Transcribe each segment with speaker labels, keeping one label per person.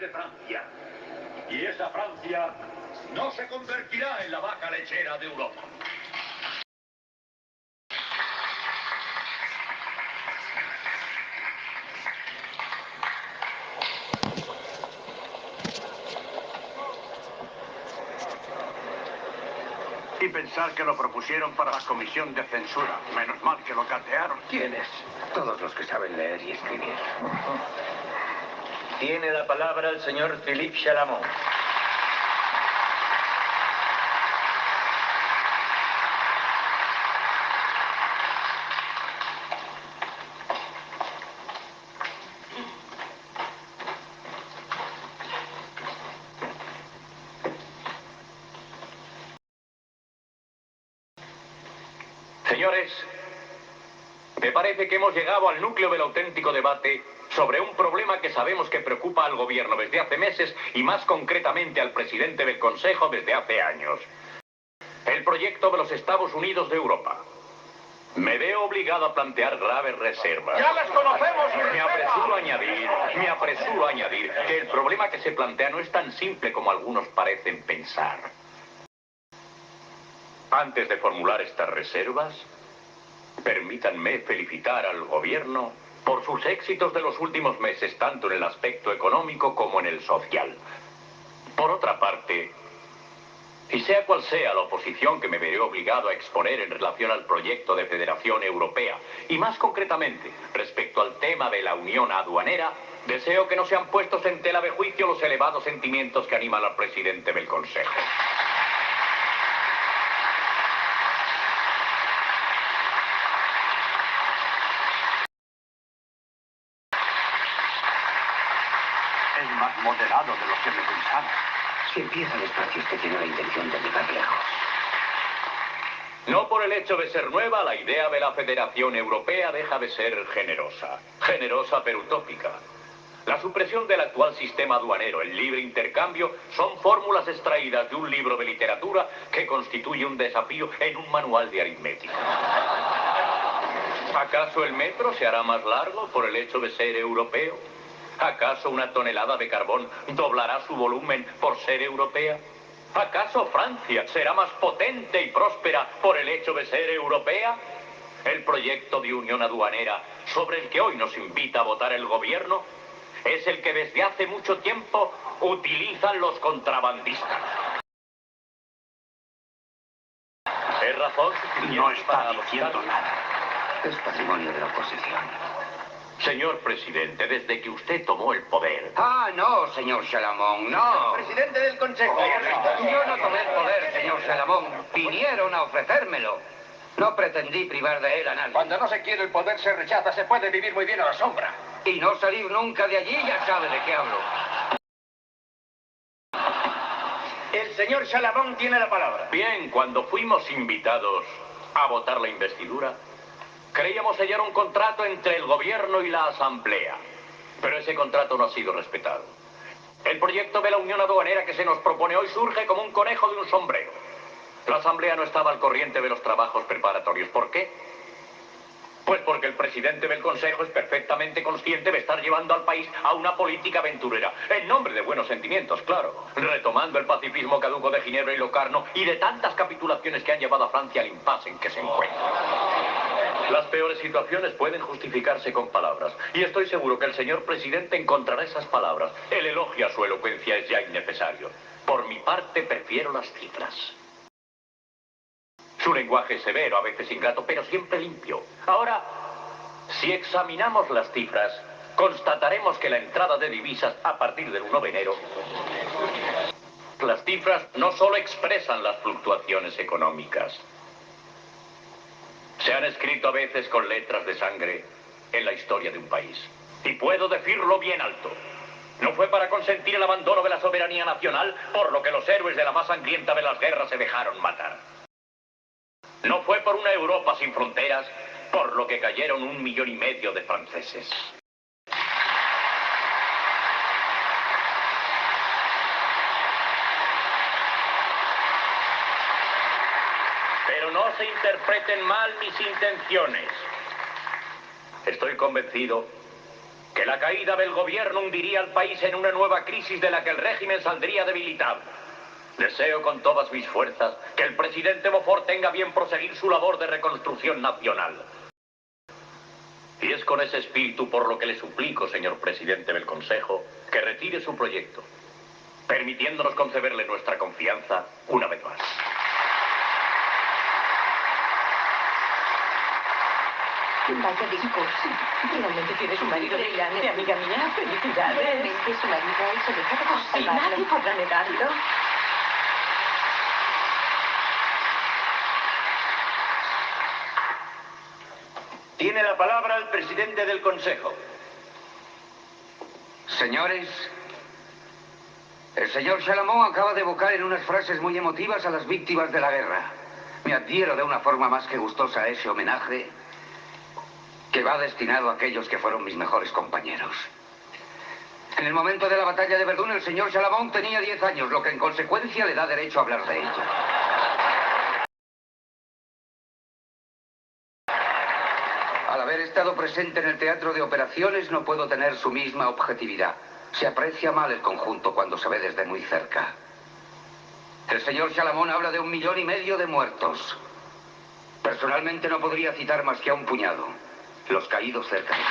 Speaker 1: de Francia. Y esa Francia no se convertirá en la vaca lechera de Europa.
Speaker 2: Y pensar que lo propusieron para la comisión de censura. Menos mal que lo catearon.
Speaker 3: ¿Quiénes? Todos los que saben leer y escribir.
Speaker 4: Tiene la palabra el señor Philippe Chalamont.
Speaker 5: Señores, me parece que hemos llegado al núcleo del auténtico debate sobre un problema que sabemos que preocupa al gobierno desde hace meses y más concretamente al presidente del Consejo desde hace años. El proyecto de los Estados Unidos de Europa. Me veo obligado a plantear graves reservas.
Speaker 1: ¡Ya las conocemos!
Speaker 5: Me apresuro a añadir que el problema que se plantea no es tan simple como algunos parecen pensar. Antes de formular estas reservas, permítanme felicitar al gobierno por sus éxitos de los últimos meses, tanto en el aspecto económico como en el social. Por otra parte, y sea cual sea la oposición que me veré obligado a exponer en relación al proyecto de Federación Europea, y más concretamente respecto al tema de la unión aduanera, deseo que no sean puestos en tela de juicio los elevados sentimientos que animan al presidente del Consejo.
Speaker 2: Es más moderado de lo que me pensaba.
Speaker 3: Si empieza despacio, es que tiene la intención de llegar lejos.
Speaker 5: No por el hecho de ser nueva, la idea de la Federación Europea deja de ser generosa. Generosa pero utópica. La supresión del actual sistema aduanero, el libre intercambio, son fórmulas extraídas de un libro de literatura que constituye un desafío en un manual de aritmética. ¿Acaso el metro se hará más largo por el hecho de ser europeo? ¿Acaso una tonelada de carbón doblará su volumen por ser europea? ¿Acaso Francia será más potente y próspera por el hecho de ser europea? El proyecto de unión aduanera sobre el que hoy nos invita a votar el gobierno es el que desde hace mucho tiempo utilizan los contrabandistas. ¿Es razón suficiente
Speaker 2: No está
Speaker 5: para
Speaker 2: diciendo
Speaker 5: adoptar?
Speaker 2: nada.
Speaker 3: Es patrimonio de la oposición.
Speaker 5: Señor presidente, desde que usted tomó el poder...
Speaker 3: Ah, no, señor Chalamont, no.
Speaker 4: Presidente del Consejo.
Speaker 3: Yo no tomé el poder, señor Chalamont. Vinieron a ofrecérmelo. No pretendí privar de él a nadie.
Speaker 4: Cuando no se quiere el poder se rechaza, se puede vivir muy bien a la sombra.
Speaker 3: Y no salir nunca de allí, ya sabe de qué hablo.
Speaker 4: El señor Chalamont tiene la palabra.
Speaker 5: Bien, cuando fuimos invitados a votar la investidura, creíamos sellar un contrato entre el gobierno y la asamblea. Pero ese contrato no ha sido respetado. El proyecto de la unión aduanera que se nos propone hoy surge como un conejo de un sombrero. La asamblea no estaba al corriente de los trabajos preparatorios. ¿Por qué? Pues porque el presidente del Consejo es perfectamente consciente de estar llevando al país a una política aventurera, en nombre de buenos sentimientos, claro, retomando el pacifismo caduco de Ginebra y Locarno y de tantas capitulaciones que han llevado a Francia al impasse en que se encuentra. Las peores situaciones pueden justificarse con palabras, y estoy seguro que el señor presidente encontrará esas palabras. El elogio a su elocuencia es ya innecesario. Por mi parte, prefiero las cifras. Su lenguaje es severo, a veces ingrato, pero siempre limpio. Ahora, si examinamos las cifras, constataremos que la entrada de divisas a partir del 1 de enero... Las cifras no solo expresan las fluctuaciones económicas. Se han escrito a veces con letras de sangre en la historia de un país. Y puedo decirlo bien alto. No fue para consentir el abandono de la soberanía nacional por lo que los héroes de la más sangrienta de las guerras se dejaron matar. No fue por una Europa sin fronteras por lo que cayeron 1,5 millones de franceses. Pero no se interpreten mal mis intenciones. Estoy convencido que la caída del gobierno hundiría al país en una nueva crisis de la que el régimen saldría debilitado. Deseo con todas mis fuerzas que el presidente Beaufort tenga bien proseguir su labor de reconstrucción nacional. Y es con ese espíritu por lo que le suplico, señor presidente del Consejo, que retire su proyecto, permitiéndonos concederle nuestra confianza una vez más.
Speaker 6: Vaya discurso. Finalmente tienes un marido brillante, amiga mía. Felicidades.
Speaker 7: Realmente su marido ha hecho de todo por
Speaker 6: Sí,
Speaker 7: salvarlo.
Speaker 6: nadie podrá negarlo.
Speaker 4: Tiene la palabra el presidente del Consejo.
Speaker 3: Señores, el señor Chalamón acaba de evocar en unas frases muy emotivas a las víctimas de la guerra. Me adhiero de una forma más que gustosa a ese homenaje que va destinado a aquellos que fueron mis mejores compañeros. En el momento de la batalla de Verdún, el señor Chalamón tenía 10 años, lo que en consecuencia le da derecho a hablar de ello. Al haber estado presente en el teatro de operaciones, no puedo tener su misma objetividad. Se aprecia mal el conjunto cuando se ve desde muy cerca. El señor Chalamón habla de 1,5 millones de muertos. Personalmente no podría citar más que a un puñado. Los caídos cerca de mí.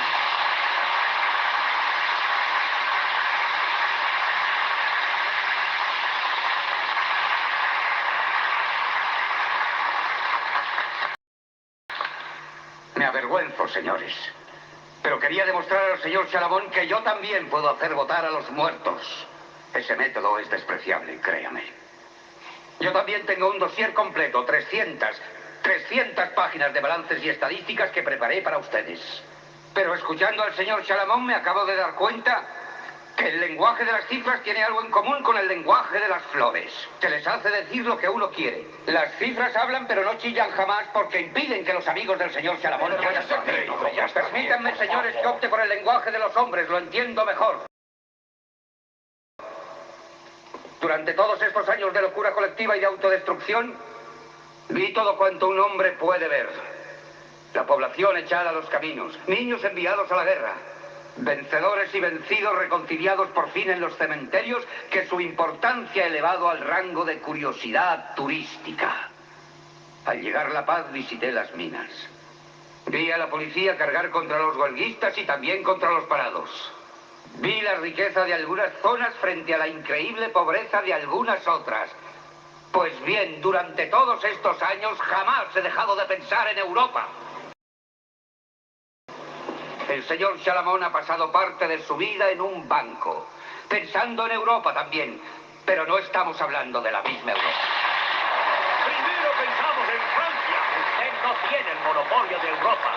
Speaker 3: Me avergüenzo, señores. Pero quería demostrar al señor Chalamón que yo también puedo hacer votar a los muertos. Ese método es despreciable, créame. Yo también tengo un dossier completo, 300 páginas de balances y estadísticas que preparé para ustedes. Pero escuchando al señor Chalamón me acabo de dar cuenta que el lenguaje de las cifras tiene algo en común con el lenguaje de las flores, que les hace decir lo que uno quiere. Las cifras hablan pero no chillan jamás porque impiden que los amigos del señor Chalamón puedan dormir. Permítanme, señores, que opte por el lenguaje de los hombres, lo entiendo mejor. Durante todos estos años de locura colectiva y de autodestrucción, vi todo cuanto un hombre puede ver. La población echada a los caminos, niños enviados a la guerra, vencedores y vencidos reconciliados por fin en los cementerios que su importancia ha elevado al rango de curiosidad turística. Al llegar la paz visité las minas. Vi a la policía cargar contra los huelguistas y también contra los parados. Vi la riqueza de algunas zonas frente a la increíble pobreza de algunas otras. Pues bien, durante todos estos años jamás he dejado de pensar en Europa. El señor Chalamón ha pasado parte de su vida en un banco, pensando en Europa también, pero no estamos hablando de la misma Europa.
Speaker 5: Primero pensamos en Francia. Usted no tiene el monopolio de Europa.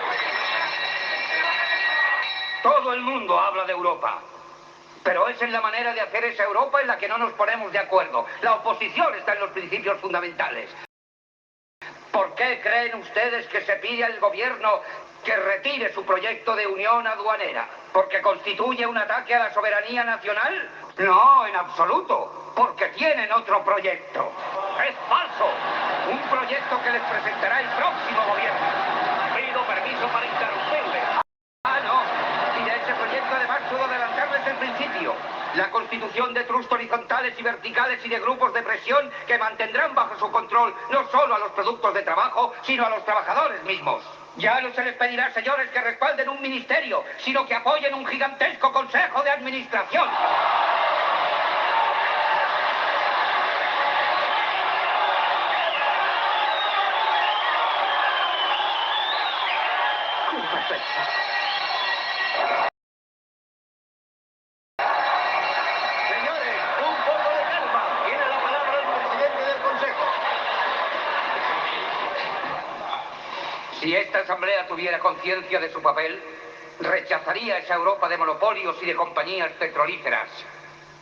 Speaker 3: Todo el mundo habla de Europa, pero es en la manera de hacer esa Europa en la que no nos ponemos de acuerdo. La oposición está en los principios fundamentales. ¿Por qué creen ustedes que se pide al gobierno que retire su proyecto de unión aduanera? ¿Porque constituye un ataque a la soberanía nacional? No, en absoluto. Porque tienen otro proyecto. ¡Es falso! Un proyecto que les presentará el próximo gobierno.
Speaker 5: Pido permiso para interrumpirle.
Speaker 3: Ah, no. Y de ese proyecto además puedo adelantar desde el principio. La constitución de trust horizontales y verticales y de grupos de presión que mantendrán bajo su control no solo a los productos de trabajo, sino a los trabajadores mismos. Ya no se les pedirá, señores, que respalden un ministerio, sino que apoyen un gigantesco consejo de administración.
Speaker 4: Señores, un poco de calma. Tiene la palabra el presidente del Consejo.
Speaker 3: Si esta asamblea tuviera conciencia de su papel, rechazaría esa Europa de monopolios y de compañías petrolíferas.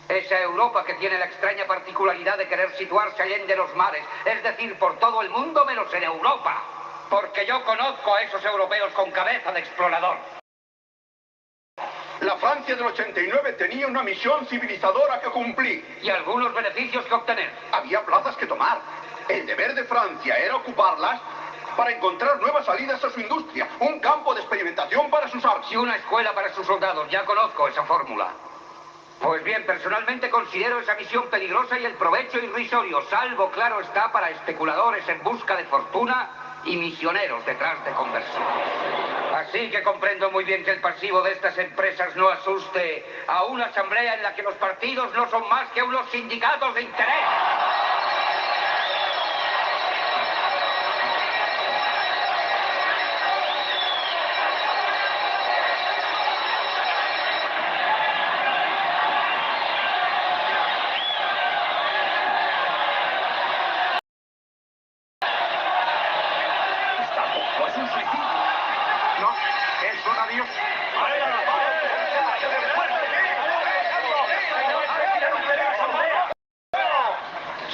Speaker 3: Esa Europa que tiene la extraña particularidad de querer situarse allende los mares, es decir, por todo el mundo menos en Europa. Porque yo conozco a esos europeos con cabeza de explorador.
Speaker 2: La Francia del 89 tenía una misión civilizadora que cumplir.
Speaker 3: Y algunos beneficios que obtener.
Speaker 2: Había plazas que tomar. El deber de Francia era ocuparlas para encontrar nuevas salidas a su industria, un campo de experimentación para sus armas.
Speaker 3: Y una escuela para sus soldados. Ya conozco esa fórmula. Pues bien, personalmente considero esa misión peligrosa y el provecho irrisorio, salvo, claro está, para especuladores en busca de fortuna y misioneros detrás de conversiones. Así que comprendo muy bien que el pasivo de estas empresas no asuste a una asamblea en la que los partidos no son más que unos sindicatos de interés.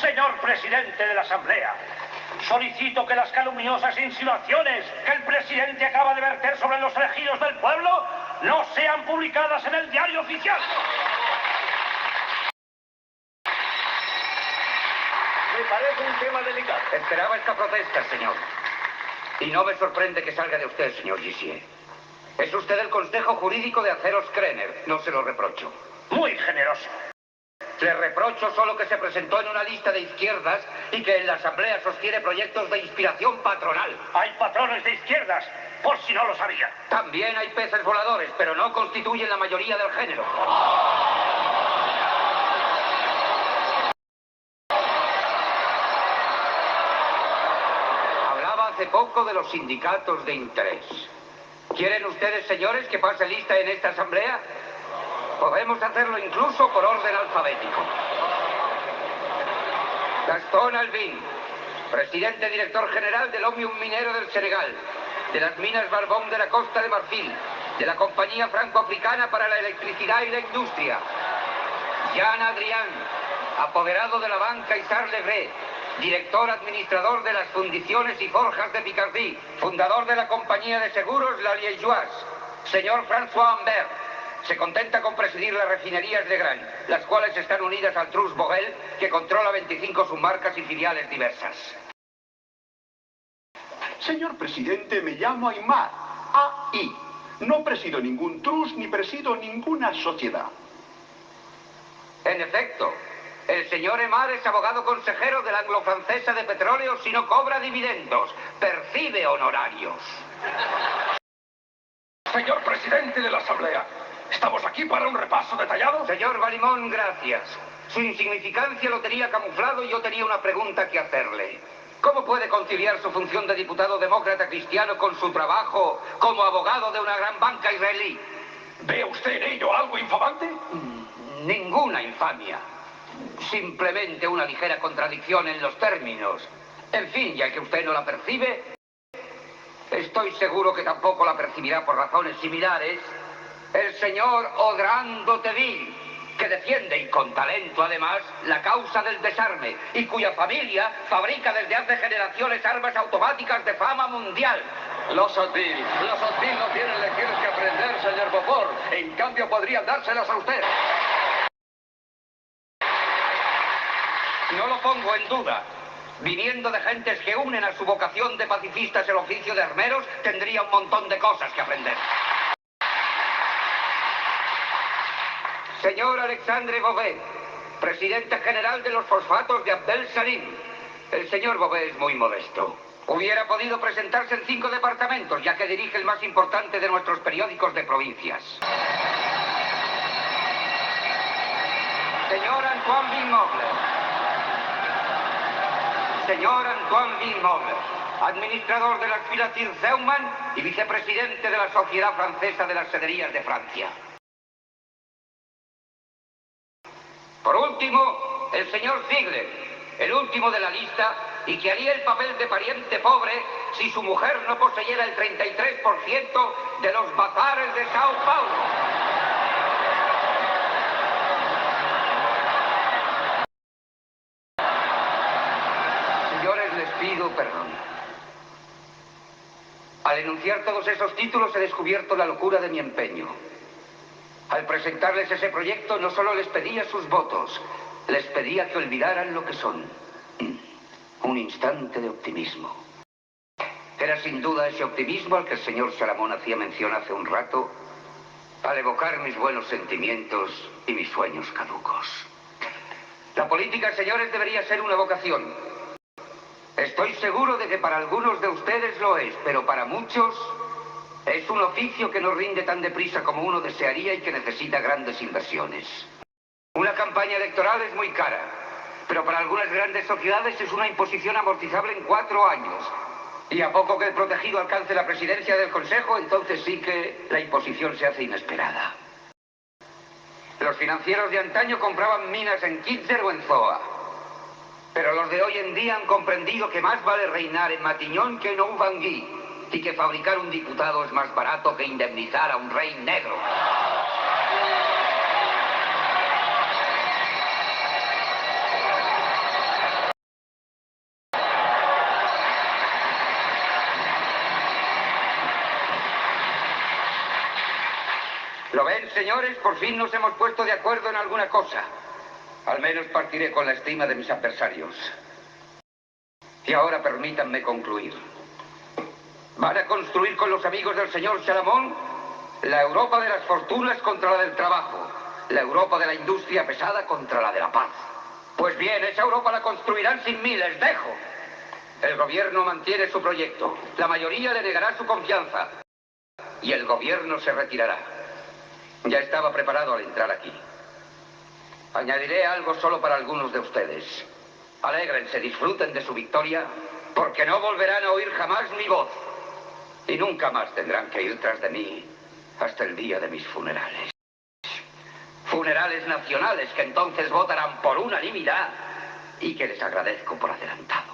Speaker 1: Señor presidente de la Asamblea, solicito que las calumniosas insinuaciones que el presidente acaba de verter sobre los elegidos del pueblo no sean publicadas en el diario oficial.
Speaker 5: Me parece un tema delicado.
Speaker 3: Esperaba esta protesta, señor. Y no me sorprende que salga de usted, señor Gissier. Es usted el consejo jurídico de Aceros Krenner. No se lo reprocho.
Speaker 1: Muy generoso.
Speaker 3: Le reprocho solo que se presentó en una lista de izquierdas y que en la Asamblea sostiene proyectos de inspiración patronal.
Speaker 1: Hay patrones de izquierdas, por si no lo sabía.
Speaker 3: También hay peces voladores, pero no constituyen la mayoría del género. Hablaba hace poco de los sindicatos de interés. ¿Quieren ustedes, señores, que pase lista en esta Asamblea? Podemos hacerlo incluso por orden alfabético. Gastón Albin, presidente director general del Òmnium Minero del Senegal, de las minas Barbón de la Costa de Marfil, de la Compañía Franco-Africana para la Electricidad y la Industria. Jean Adrián, apoderado de la banca Isar Legré, director administrador de las fundiciones y forjas de Picardie, fundador de la compañía de seguros La Liégeoise. Señor François Ambert, se contenta con presidir las refinerías de Gran, las cuales están unidas al Trust Vogel, que controla 25 submarcas y filiales diversas.
Speaker 2: Señor presidente, me llamo Aymar. A.I. No presido ningún trust ni presido ninguna sociedad.
Speaker 3: En efecto, el señor Aymar es abogado consejero de la Anglo-Francesa de Petróleos y no cobra dividendos, percibe honorarios.
Speaker 1: Señor presidente de la Asamblea, ¿estamos aquí para un repaso detallado?
Speaker 3: Señor Balimón, gracias. Su insignificancia lo tenía camuflado y yo tenía una pregunta que hacerle. ¿Cómo puede conciliar su función de diputado demócrata cristiano con su trabajo como abogado de una gran banca israelí?
Speaker 1: ¿Ve usted en ello algo infamante?
Speaker 3: Ninguna infamia. Simplemente una ligera contradicción en los términos. En fin, ya que usted no la percibe, estoy seguro que tampoco la percibirá por razones similares el señor Audran d'Hauteville, que defiende, y con talento además, la causa del desarme, y cuya familia fabrica desde hace generaciones armas automáticas de fama mundial.
Speaker 8: Los Hauteville no tienen lecciones que aprender, señor Beaufort. En cambio, podrían dárselas a usted.
Speaker 3: No lo pongo en duda. Viniendo de gentes que unen a su vocación de pacifistas el oficio de armeros, tendría un montón de cosas que aprender. Señor Alexandre Beauvais, presidente general de los fosfatos de Abdel Salim. El señor Beauvais es muy modesto. Hubiera podido presentarse en 5 departamentos, ya que dirige el más importante de nuestros periódicos de provincias. Señor Antoine Villemogler. Señor Antoine Villemogler, administrador de las Filatir Zeumann y vicepresidente de la Sociedad Francesa de las Sederías de Francia. Por último, el señor Ziegler, el último de la lista, y que haría el papel de pariente pobre si su mujer no poseyera el 33% de los bazares de Sao Paulo. Señores, les pido perdón. Al enunciar todos esos títulos he descubierto la locura de mi empeño. Al presentarles ese proyecto no solo les pedía sus votos, les pedía que olvidaran lo que son. Un instante de optimismo. era sin duda ese optimismo al que el señor Salamón hacía mención hace un rato, al evocar mis buenos sentimientos y mis sueños caducos. La política, señores, debería ser una vocación. Estoy seguro de que para algunos de ustedes lo es, pero para muchos es un oficio que no rinde tan deprisa como uno desearía y que necesita grandes inversiones. Una campaña electoral es muy cara, pero para algunas grandes sociedades es una imposición amortizable en 4 años. Y a poco que el protegido alcance la presidencia del Consejo, entonces sí que la imposición se hace inesperada. Los financieros de antaño compraban minas en Kitzer o en Zoa. Pero los de hoy en día han comprendido que más vale reinar en Matiñón que en Oubangui, y que fabricar un diputado es más barato que indemnizar a un rey negro. ¿Lo ven, señores? Por fin nos hemos puesto de acuerdo en alguna cosa. Al menos partiré con la estima de mis adversarios. Y ahora permítanme concluir. Van a construir con los amigos del señor Salamón la Europa de las fortunas contra la del trabajo, la Europa de la industria pesada contra la de la paz. Pues bien, esa Europa la construirán sin mí, les dejo. El gobierno mantiene su proyecto, la mayoría le negará su confianza y el gobierno se retirará. Ya estaba preparado al entrar aquí. Añadiré algo solo para algunos de ustedes. Alégrense, disfruten de su victoria, porque no volverán a oír jamás mi voz. Y nunca más tendrán que ir tras de mí hasta el día de mis funerales. Funerales nacionales que entonces votarán por unanimidad y que les agradezco por adelantado.